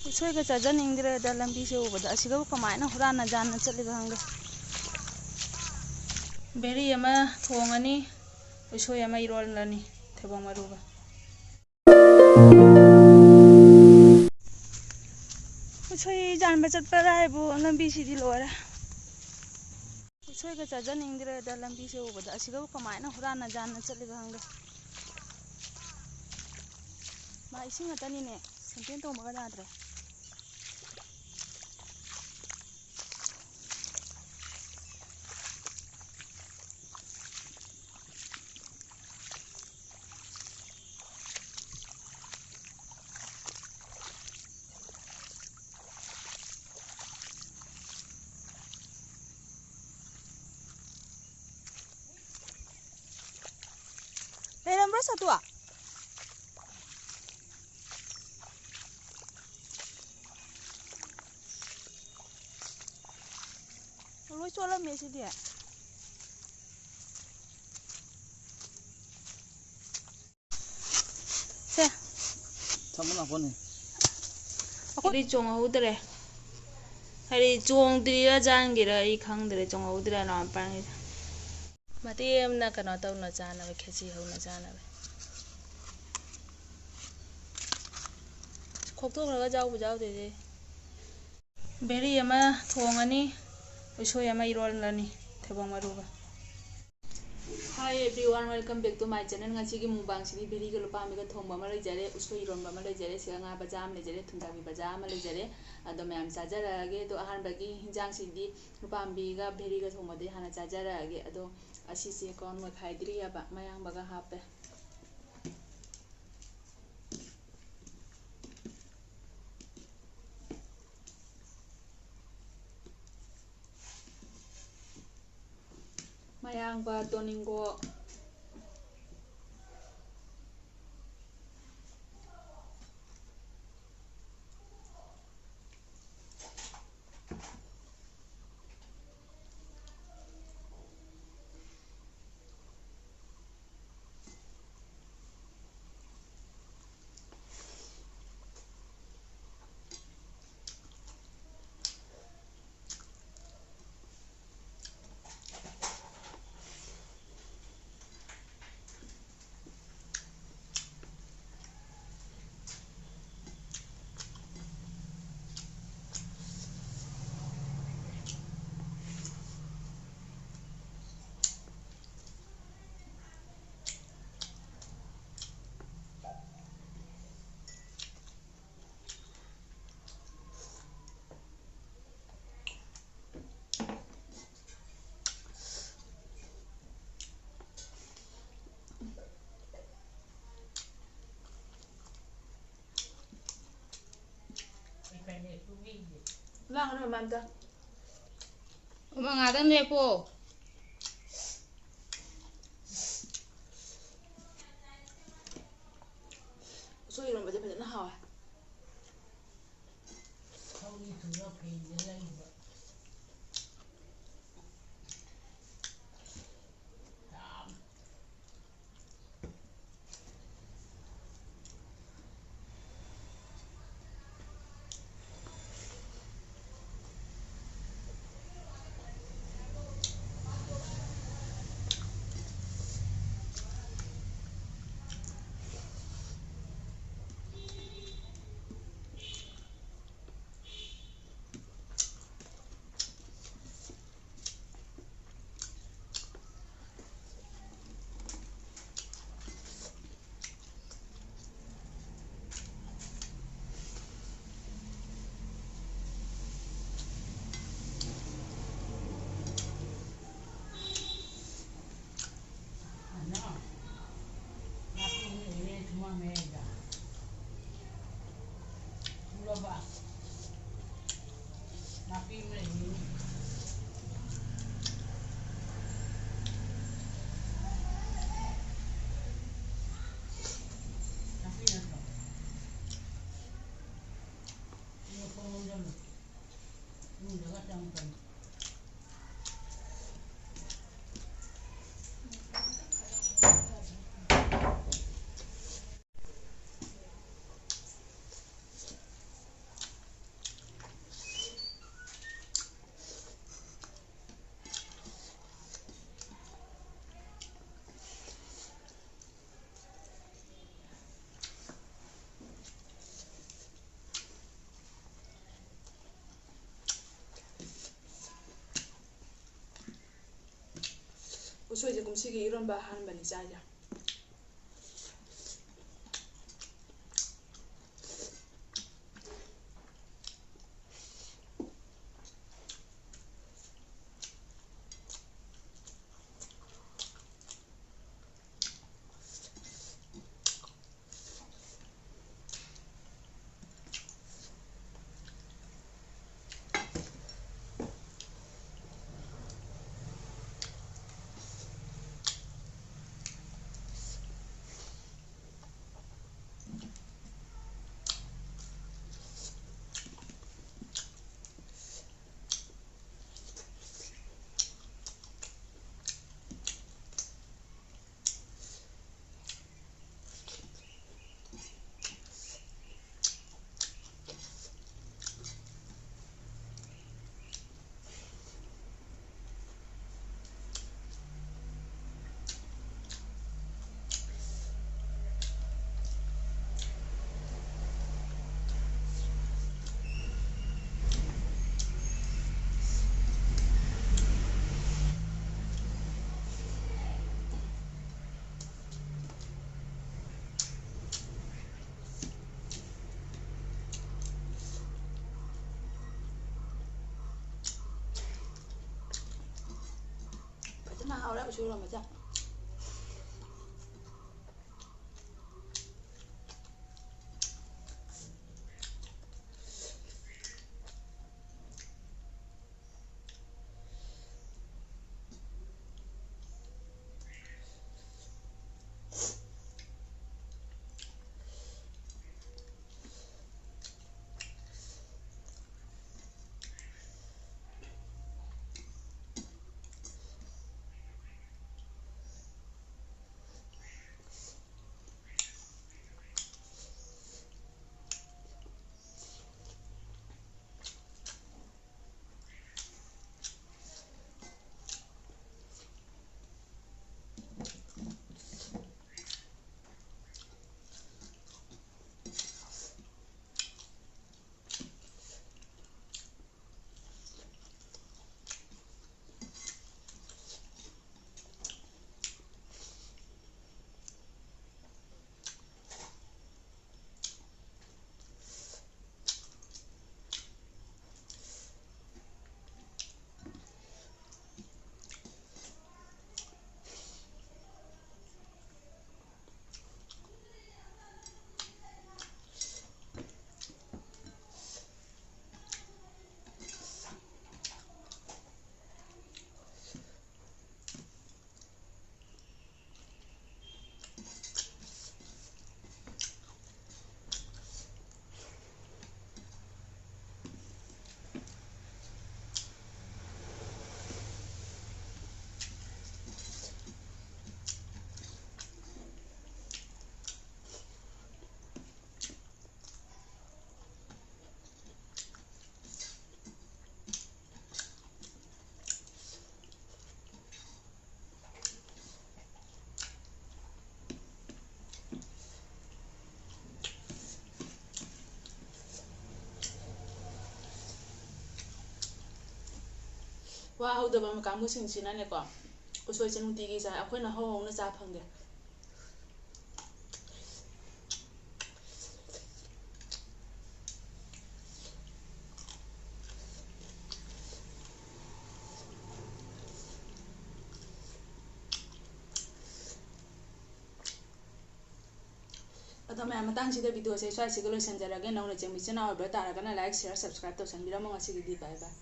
ꯎꯁꯣꯏꯒ ꯆꯥꯖꯅꯤꯡꯗ꯭ꯔꯦꯗ ꯂꯝꯕꯤꯁꯦ ꯎꯕꯗ ꯑꯁꯤꯒꯕꯨ ꯀꯃꯥꯏꯅ ꯍꯨꯔꯥꯟꯅ ꯖꯥꯟꯅ ꯆꯠꯂꯤꯕ ꯈꯪꯗꯦ ꯕꯦꯔꯤ ꯑꯃ ꯊꯣꯡꯉꯅꯤ ꯎꯁꯣꯏ ꯑꯃ ꯏꯔꯣꯜꯂꯅꯤ ꯊꯩꯕꯣꯡ ꯃꯔꯨꯒ ꯎꯁꯣꯏ ꯖꯥꯟꯕ ꯆꯠꯄꯗ ꯍꯥꯏꯕꯨ ꯂꯝꯕꯤꯁꯤꯗꯤ ꯂꯣꯏꯔꯦ ꯎꯁꯣꯏꯒ ꯆꯥꯖꯅꯤꯡꯗ꯭ꯔꯦꯗ ꯂꯝꯕꯤꯁꯦ ꯎꯕꯗ ꯑꯁꯤꯒꯕꯨ ꯀꯃꯥꯏꯅ ꯍꯨꯔꯥꯟꯅ ꯖꯥꯟꯅ ꯆꯠꯂꯤꯕ ꯈꯪꯗꯦ ꯃꯥ ꯏꯁꯤꯡ ꯉꯛꯇꯅꯤꯅꯦ ꯁꯦꯟꯇꯦꯟ ꯇꯣꯡꯕꯒ ꯌꯥꯗ꯭ꯔꯦ ꯂꯩꯔꯝꯕ꯭ꯔꯥ ꯁꯇꯨ ꯂꯣꯏ ꯆꯣꯠꯂꯝꯃꯦ ꯁꯤꯗꯤ ꯁꯦ ꯊꯝꯃꯨ ꯂꯥꯛꯄꯅꯤ ꯑꯩꯈꯣꯏꯗꯤ ꯆꯣꯡꯍꯧꯗ꯭ꯔꯦ ꯍꯥꯏꯗꯤ ꯆꯣꯡꯗ꯭ꯔꯤꯔꯥ ꯖꯥꯟꯒꯤꯔ ꯑꯩ ꯈꯪꯗ꯭ꯔꯦ ꯆꯣꯡꯍꯧꯗ꯭ꯔꯦ ꯅꯋꯥꯄꯥꯡꯒꯤꯗ ꯃꯇꯦꯛ ꯑꯃꯅ ꯀꯩꯅꯣ ꯇꯧꯅ ꯆꯥꯅꯕ ꯈꯦꯆꯤ ꯍꯧꯅ ꯆꯥꯅꯕ ꯈꯣꯛꯇꯣꯛꯈ꯭ꯔꯒ ꯌꯥꯎꯕꯨ ꯌꯥꯎꯗꯣꯏꯁꯦ ꯕꯦꯔꯤ ꯑꯃ ꯊꯣꯡꯉꯅꯤ ꯎꯁꯣꯏ ꯑꯃ ꯏꯔꯣꯜꯂꯅꯤ ꯊꯩꯕꯣꯡ ꯃꯔꯨꯒ hi everyone welcome back to my channel ꯉꯁꯤꯒꯤ ꯃꯨꯛꯕꯥꯡꯁꯤꯗꯤ ꯕꯦꯔꯤꯒ ꯂꯨꯄꯥꯝꯃꯤꯒ ꯊꯣꯡꯕ ꯑꯃ ꯂꯩꯖꯔꯦ ꯎꯁꯣꯏ ꯏꯔꯣꯟꯕ ꯑꯃ ꯂꯩꯖꯔꯦ ꯁꯤꯒ ꯉꯥ ꯕꯖꯥ ꯑꯃ ꯂꯩꯖꯔꯦ ꯊꯨꯝꯖꯥꯕꯤ ꯕꯖꯥ ꯑꯃ ꯂꯩꯖꯔꯦ ꯑꯗꯣ ꯃꯌꯥꯝ ꯆꯥꯖꯔꯛꯑꯒꯦ ꯑꯗꯣ ꯑꯍꯥꯟꯕꯒꯤ ꯍꯤꯟꯖꯥꯡꯁꯤꯗꯤ ꯂꯨꯄꯥꯝꯕꯤꯒ ꯕꯦꯔꯤꯒ ꯊꯣꯡꯕꯗꯤ ꯍꯥꯟꯅ ꯆꯥꯖꯔꯛꯑꯒꯦ ꯑꯗꯣ ꯑꯁꯤꯁꯦ ꯀꯣꯟ ꯃꯣꯏꯈꯥꯏꯗ꯭ꯔꯤꯑꯕ ꯃꯌꯥꯡꯕꯒ ꯍꯥꯞꯄꯦ ꯃꯌꯥꯡꯕ ꯇꯣꯅꯤꯡꯒꯣ ꯂꯥꯡꯒꯅꯨ ꯃꯝꯇ ꯉꯥꯛꯇꯪ ꯂꯦꯞꯄꯣ ꯎꯁꯣꯏ ꯏꯔꯣꯟꯕꯁꯦ ꯐꯖꯅ ꯍꯥꯎꯋꯦ 우소이제 곰시기 이런 바 하는 바니 짜자. Nó hao đấy, chưa làm mà chắc. 와 ꯍꯧꯗꯕ ꯀꯥꯡꯕꯨꯁꯤꯡꯁꯤꯅꯅꯦꯀꯣ ꯎꯁꯣꯏꯁꯦ ꯅꯨꯡꯇꯤꯒꯤ ꯆꯥꯏ ꯑꯩꯈꯣꯏꯅ ꯍꯧꯅ ꯆꯥ ꯐꯪꯗꯦ ꯑꯗꯣ ꯃꯌꯥꯝ ꯃꯇꯥꯡꯁꯤꯗ ꯚꯤꯗꯤꯑꯣꯁꯦ ꯁ꯭ꯋꯥꯏꯁꯤꯒ ꯂꯣꯏꯁꯤꯟꯖꯔꯒꯦ ꯅꯧꯅ ꯆꯦꯡꯃꯤꯠ ꯆꯤꯟꯅꯥꯎ ꯑꯣꯏꯕ ꯇꯥꯔꯒꯅ ꯂꯥꯏꯛ ꯁꯤꯌꯔ ꯁꯕꯁꯀ꯭ꯔꯥꯏꯕ ꯇꯧꯁꯟꯕꯤꯔꯝꯃꯣ ꯉꯁꯤꯒꯤꯗꯤ ꯕꯥꯏ ꯕꯥꯏ